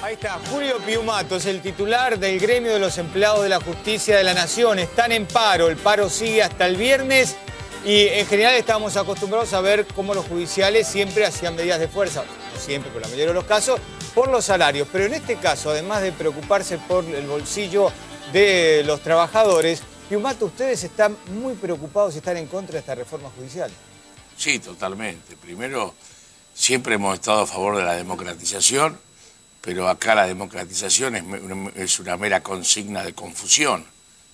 Ahí está, Julio Piumato es el titular del gremio de los empleados de la justicia de la Nación. Están en paro, el paro sigue hasta el viernes y en general estábamos acostumbrados a ver cómo los judiciales siempre hacían medidas de fuerza, no siempre, pero la mayoría de los casos, por los salarios. Pero en este caso, además de preocuparse por el bolsillo de los trabajadores, Piumato, ustedes están muy preocupados y están en contra de esta reforma judicial. Sí, totalmente. Primero, siempre hemos estado a favor de la democratización, pero acá la democratización es una mera consigna de confusión,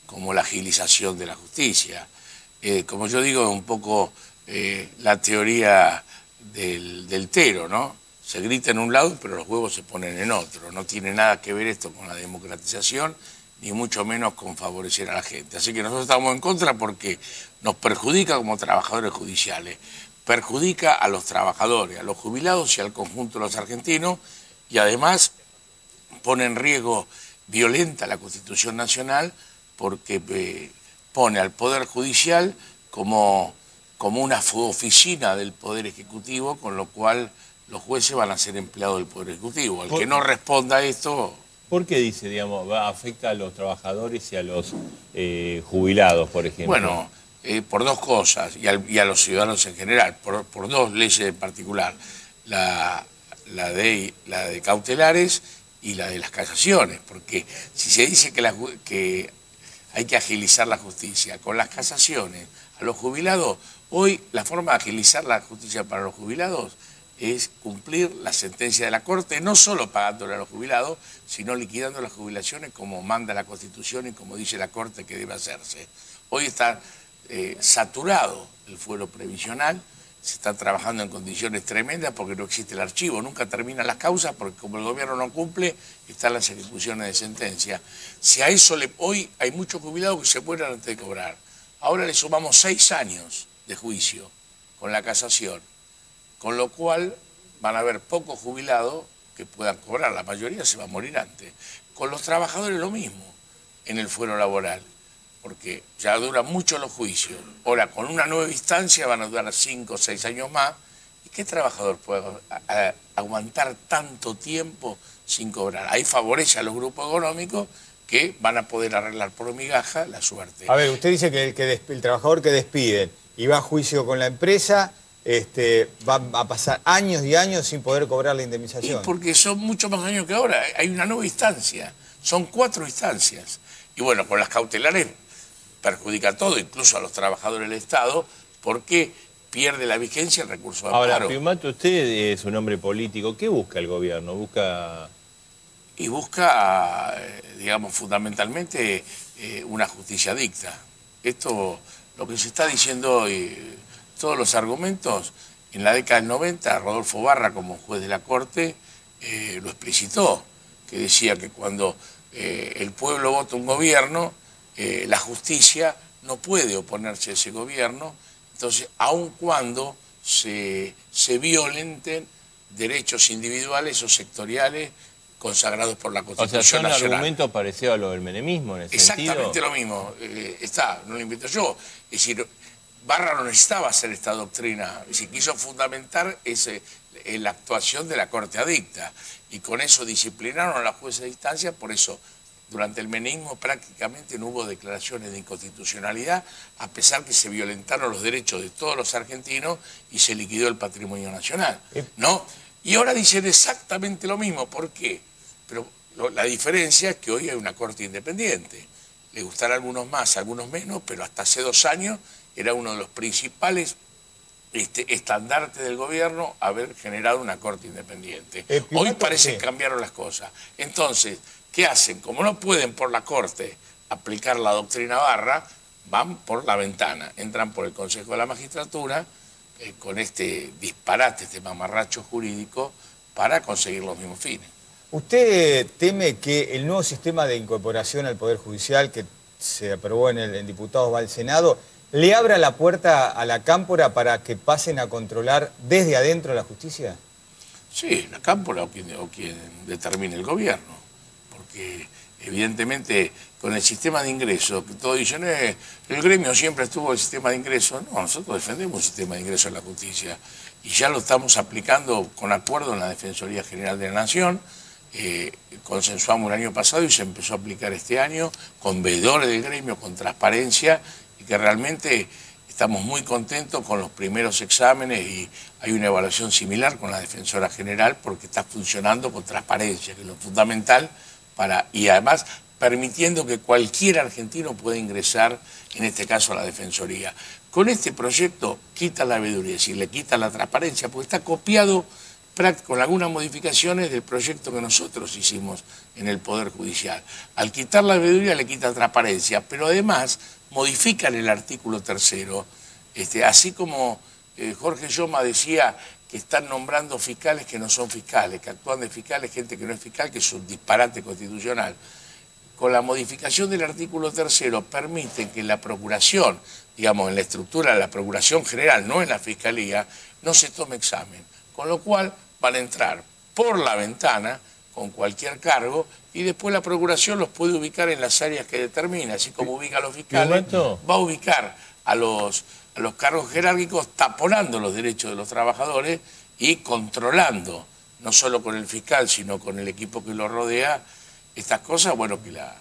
como la agilización de la justicia. Como yo digo, un poco la teoría del tero, ¿no? Se grita en un lado, pero los huevos se ponen en otro. No tiene nada que ver esto con la democratización, ni mucho menos con favorecer a la gente. Así que nosotros estamos en contra porque nos perjudica como trabajadores judiciales, perjudica a los trabajadores, a los jubilados y al conjunto de los argentinos, y además pone en riesgo, violenta la Constitución Nacional, porque pone al Poder Judicial como una oficina del Poder Ejecutivo, con lo cual los jueces van a ser empleados del Poder Ejecutivo. El que no responda a esto... ¿Por qué dice, digamos, afecta a los trabajadores y a los jubilados, por ejemplo? Bueno, por dos cosas, y a los ciudadanos en general, por dos leyes en particular. La de cautelares y la de las casaciones, porque si se dice que hay que agilizar la justicia con las casaciones a los jubilados, hoy la forma de agilizar la justicia para los jubilados es cumplir la sentencia de la Corte, no solo pagándole a los jubilados, sino liquidando las jubilaciones como manda la Constitución y como dice la Corte que debe hacerse. Hoy está saturado el fuero previsional, se está trabajando en condiciones tremendas porque no existe el archivo, nunca terminan las causas porque como el gobierno no cumple, están las ejecuciones de sentencia. Si a eso hoy hay muchos jubilados que se mueren antes de cobrar. Ahora le sumamos 6 años de juicio con la casación, con lo cual van a haber pocos jubilados que puedan cobrar, la mayoría se va a morir antes. Con los trabajadores lo mismo en el fuero laboral, porque ya duran mucho los juicios. Ahora, con una nueva instancia van a durar 5 o 6 años más. ¿Y qué trabajador puede aguantar tanto tiempo sin cobrar? Ahí favorece a los grupos económicos que van a poder arreglar por migaja la suerte. A ver, usted dice que el trabajador que despiden y va a juicio con la empresa va a pasar años y años sin poder cobrar la indemnización. Y porque son muchos más años que ahora. Hay una nueva instancia. Son 4 instancias. Y bueno, con las cautelares perjudica todo, incluso a los trabajadores del Estado, porque pierde la vigencia el recurso de amparo. Ahora, Piumato, usted es un hombre político. ¿Qué busca el gobierno? Busca, digamos, fundamentalmente una justicia dicta. Esto, lo que se está diciendo hoy, todos los argumentos, en la década del 90, Rodolfo Barra, como juez de la Corte, lo explicitó, que decía que cuando el pueblo vota un gobierno, la justicia no puede oponerse a ese gobierno, entonces, aun cuando se violenten derechos individuales o sectoriales consagrados por la Constitución Nacional. O sea, son argumentos parecidos a lo del menemismo en ese sentido. Exactamente lo mismo, no lo invento yo. Es decir, Barra no necesitaba hacer esta doctrina, es decir, quiso fundamentar la actuación de la Corte adicta, y con eso disciplinaron a la jueza de instancia. Por eso durante el meneísmo prácticamente no hubo declaraciones de inconstitucionalidad, a pesar que se violentaron los derechos de todos los argentinos y se liquidó el patrimonio nacional, ¿no? Y ahora dicen exactamente lo mismo. ¿Por qué? Pero la diferencia es que hoy hay una Corte independiente. Le gustará a algunos más, a algunos menos, pero hasta hace 2 años era uno de los principales estandartes del gobierno haber generado una Corte independiente. Hoy parece que cambiaron las cosas. Entonces, ¿qué hacen? Como no pueden por la Corte aplicar la doctrina Barra, van por la ventana, entran por el Consejo de la Magistratura con este disparate, este mamarracho jurídico para conseguir los mismos fines. ¿Usted teme que el nuevo sistema de incorporación al Poder Judicial que se aprobó en diputados va al Senado le abra la puerta a la cámpora para que pasen a controlar desde adentro la justicia? Sí, la cámpora o quien determine el gobierno, porque evidentemente con el sistema de ingresos, que todos dicen, el gremio siempre estuvo el sistema de ingresos. No, nosotros defendemos un sistema de ingresos en la justicia y ya lo estamos aplicando con acuerdo en la Defensoría General de la Nación. consensuamos el año pasado y se empezó a aplicar este año con veedores del gremio, con transparencia, y que realmente estamos muy contentos con los primeros exámenes y hay una evaluación similar con la Defensora General porque está funcionando con transparencia, que es lo fundamental, y además permitiendo que cualquier argentino pueda ingresar, en este caso a la Defensoría. Con este proyecto quita la veeduría, es decir, le quita la transparencia, porque está copiado con algunas modificaciones del proyecto que nosotros hicimos en el Poder Judicial. Al quitar la veeduría le quita transparencia, pero además modifican el artículo 3º, así como Jorge Lloma decía que están nombrando fiscales que no son fiscales, que actúan de fiscales gente que no es fiscal, que es un disparate constitucional. Con la modificación del artículo 3º permiten que la procuración, digamos en la estructura de la procuración general, no en la fiscalía, no se tome examen. Con lo cual van a entrar por la ventana con cualquier cargo y después la procuración los puede ubicar en las áreas que determina, así como ubica a los fiscales, va a ubicar a los cargos jerárquicos taponando los derechos de los trabajadores y controlando, no solo con el fiscal, sino con el equipo que lo rodea, estas cosas, bueno, que la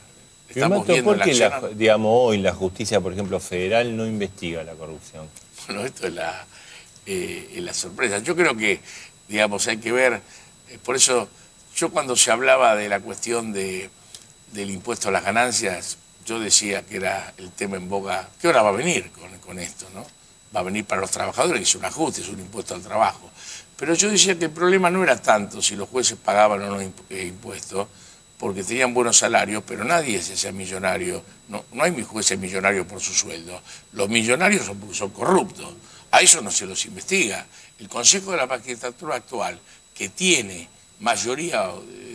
estamos viendo en la acción. Digamos, hoy la justicia, por ejemplo, federal no investiga la corrupción? Bueno, esto es la sorpresa. Yo creo que, digamos, hay que ver, por eso yo cuando se hablaba de la cuestión del impuesto a las ganancias, yo decía que era el tema en boga, ¿qué hora va a venir con esto, no? Va a venir para los trabajadores, que es un ajuste, es un impuesto al trabajo. Pero yo decía que el problema no era tanto si los jueces pagaban o no impuestos, porque tenían buenos salarios, pero nadie se hacía millonario. No hay jueces millonarios por su sueldo. Los millonarios son corruptos. A eso no se los investiga. El Consejo de la Magistratura actual, que tiene mayoría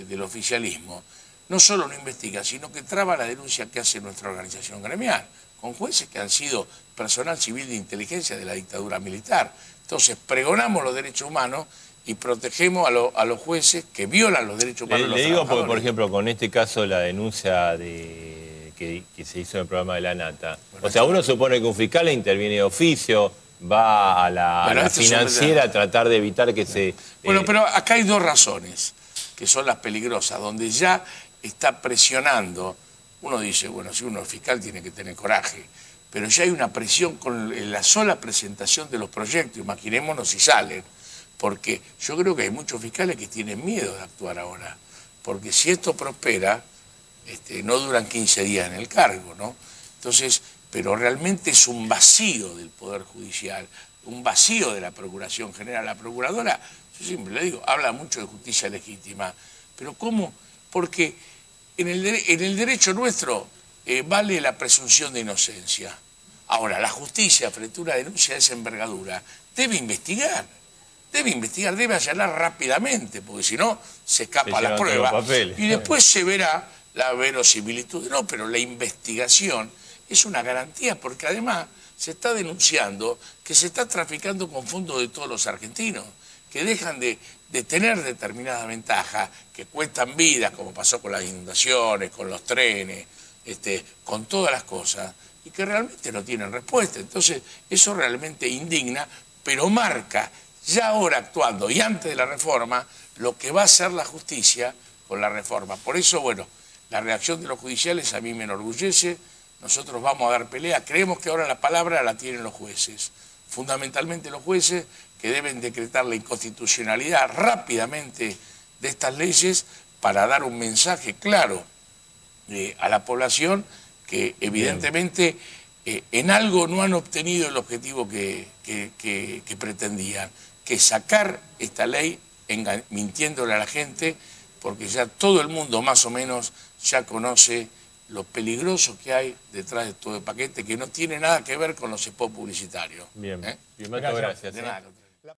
del oficialismo, no solo no investiga, sino que traba la denuncia que hace nuestra organización gremial, con jueces que han sido personal civil de inteligencia de la dictadura militar. Entonces, pregonamos los derechos humanos y protegemos a los jueces que violan los derechos humanos de los trabajadores. Le digo porque, por ejemplo, con este caso, la denuncia que se hizo en el programa de la Nata, bueno, o sea, uno supone que un fiscal interviene de oficio, va a la financiera a tratar de evitar que se... Bueno, pero acá hay dos razones que son las peligrosas, donde ya está presionando. Uno dice, bueno, si uno es fiscal tiene que tener coraje, pero ya hay una presión con la sola presentación de los proyectos, imaginémonos si salen, porque yo creo que hay muchos fiscales que tienen miedo de actuar ahora, porque si esto prospera, no duran 15 días en el cargo, ¿no? Entonces, pero realmente es un vacío del Poder Judicial, un vacío de la Procuración General. La Procuradora, yo siempre le digo, habla mucho de justicia legítima, pero ¿cómo? Porque en el derecho nuestro vale la presunción de inocencia. Ahora, la justicia, frente a una denuncia de esa envergadura, debe investigar, debe allanar rápidamente, porque si no, se escapa la prueba. Y después se verá la verosimilitud. No, pero la investigación es una garantía, porque además se está denunciando que se está traficando con fondos de todos los argentinos, que dejan de tener determinadas ventajas, que cuestan vidas, como pasó con las inundaciones, con los trenes, con todas las cosas, y que realmente no tienen respuesta. Entonces, eso realmente indigna, pero marca, ya ahora actuando y antes de la reforma, lo que va a hacer la justicia con la reforma. Por eso, bueno, la reacción de los judiciales a mí me enorgullece. Nosotros vamos a dar pelea. Creemos que ahora la palabra la tienen los jueces, fundamentalmente los jueces, que deben decretar la inconstitucionalidad rápidamente de estas leyes para dar un mensaje claro a la población que evidentemente en algo no han obtenido el objetivo que pretendían, que es sacar esta ley mintiéndole a la gente, porque ya todo el mundo más o menos ya conoce lo peligroso que hay detrás de todo el paquete, que no tiene nada que ver con los spots publicitarios. Bien, Guillermo, gracias. De nada.